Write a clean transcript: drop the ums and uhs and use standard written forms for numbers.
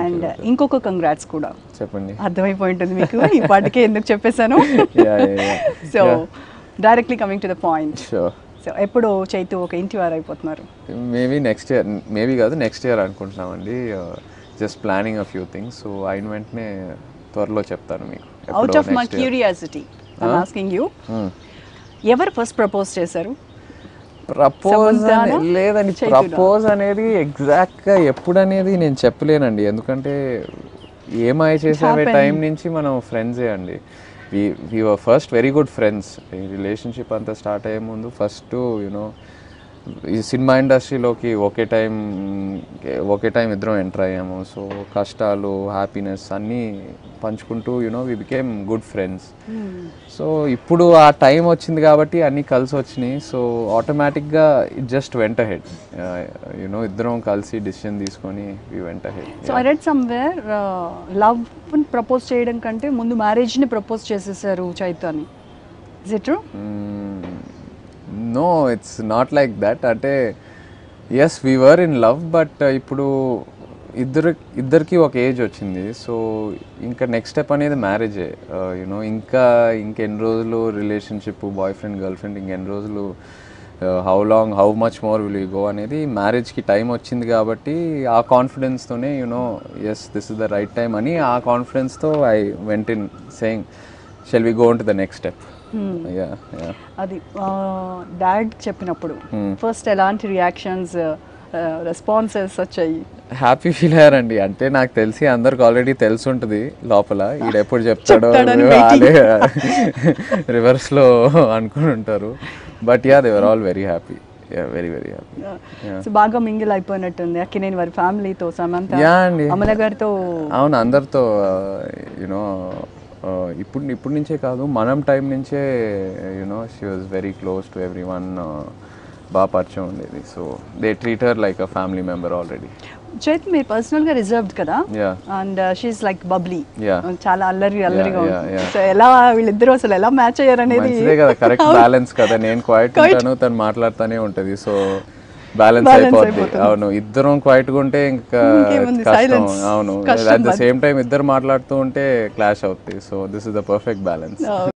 And ఇంకొక congrats కూడా చెప్పండి. అర్థమైపోయి ఉంటుంది మీకు ఈ పాటికే ఎందుకు చెప్పేశాను. So directly coming to the point. So ఎప్పుడు చైతు ఒక ఇంటి వారు అయిపోతున్నారు? మేబీ నెక్స్ట్ ఇయర్, మేబీ కాదు నెక్స్ట్ ఇయర్ అనుకుంటున్నామండి. Just planning a few things. So అయిన వెంటనే త్వరలో చెప్తాను మీకు. Out of my curiosity I am asking you, ఎవరు ఫస్ట్ ప్రపోజ్ చేశారు? ప్రపోజ్ లేదండి, ప్రపోజ్ అనేది ఎగ్జాక్ట్గా ఎప్పుడు అనేది నేను చెప్పలేనండి. ఎందుకంటే ఏమై చేసే టైం నుంచి మనం ఫ్రెండ్సే అండి. We were first very good friends. ఈ రిలేషన్షిప్ అంతా స్టార్ట్ అయ్యే ముందు ఫస్ట్ యూనో ఈ సినిమా ఇండస్ట్రీలోకి ఒకే టైం ఇద్దరం ఎంటర్ అయ్యాము. సో కష్టాలు, హ్యాపీనెస్ అన్నీ పంచుకుంటూ you know we became good friends. So ఇప్పుడు ఆ టైం వచ్చింది కాబట్టి అన్నీ కలిసి వచ్చినాయి. సో ఆటోమేటిక్గా it just went ahead, you know ఇద్దరం కలిసి డిసిషన్ తీసుకొని we went ahead. So I read somewhere love propose చేయడం కంటే ముందు మ్యారేజ్ని ప్రపోజ్ చేసేసారు చైతు అని. Is it true? No, it's not like that. అంటే yes we were in love, but ఇప్పుడు ఇద్దరికి ఒక ఏజ్ వచ్చింది. సో ఇంకా నెక్స్ట్ స్టెప్ అనేది మ్యారేజే. యూనో ఇంకెన్ని రోజులు relationship, boy friend, girl friend, ఇంకెన్ని రోజులు, how much more will you go అనేది మ్యారేజ్కి టైం వచ్చింది కాబట్టి ఆ కాన్ఫిడెన్స్తోనే you know yes this is the right time అని ఆ కాన్ఫిడెన్స్తో I went in saying shall we go to the next step. అది డాడ్ చెప్పినప్పుడు ఫస్ట్ ఎలాంటి రియాక్షన్స్, రెస్పాన్సెస్ వచ్చాయి? హ్యాపీ ఫీల్ అయ్యారండి. అంటే నాకు తెలిసి అందరికి ఆల్రెడీ తెలిసి ఉంటుంది లోపల, ఈడెప్పుడు చెప్తాడో రివర్స్లో అనుకుని ఉంటారు. But yeah they were all very happy, very very happy. So బాగా మింగిల్ అయిపోయినట్టుంది అక్కినేని వారి ఫ్యామిలీతో, సమంత, అమల గారితో. అవును, అందరితో యూనో ఇప్పుడు నుంచే కాదు, మనం టైం నుంచే you know she was very close to every one. బాగా పరిచయం ఉండేది. So they treat her like a family member already. Chaitu మీరు పర్సనల్గా రిజర్వ్డ్ కదా, అండ్ షీఈస్ లైక్ బబ్లీ, చాలా అల్లరిగా ఉంటుంది. సో ఎలా వీళ్ళిద్దరూ అసలు ఎలా మ్యాచ్ అయ్యారు అనేది కదా, కరెక్ట్ బ్యాలెన్స్ కదా. నేను క్వైట్ ఉంటాను, తను మాట్లాడుతూనే ఉంటుంది. సో బ్యాలెన్స్ అయిపోద్ది. అవును, ఇద్దరం క్వైట్గా ఉంటే ఇంకా కష్టం. అవును, అట్ ద సేమ్ టైం ఇద్దరు మాట్లాడుతూ ఉంటే క్లాష్ అవుతుంది. So this is the perfect balance.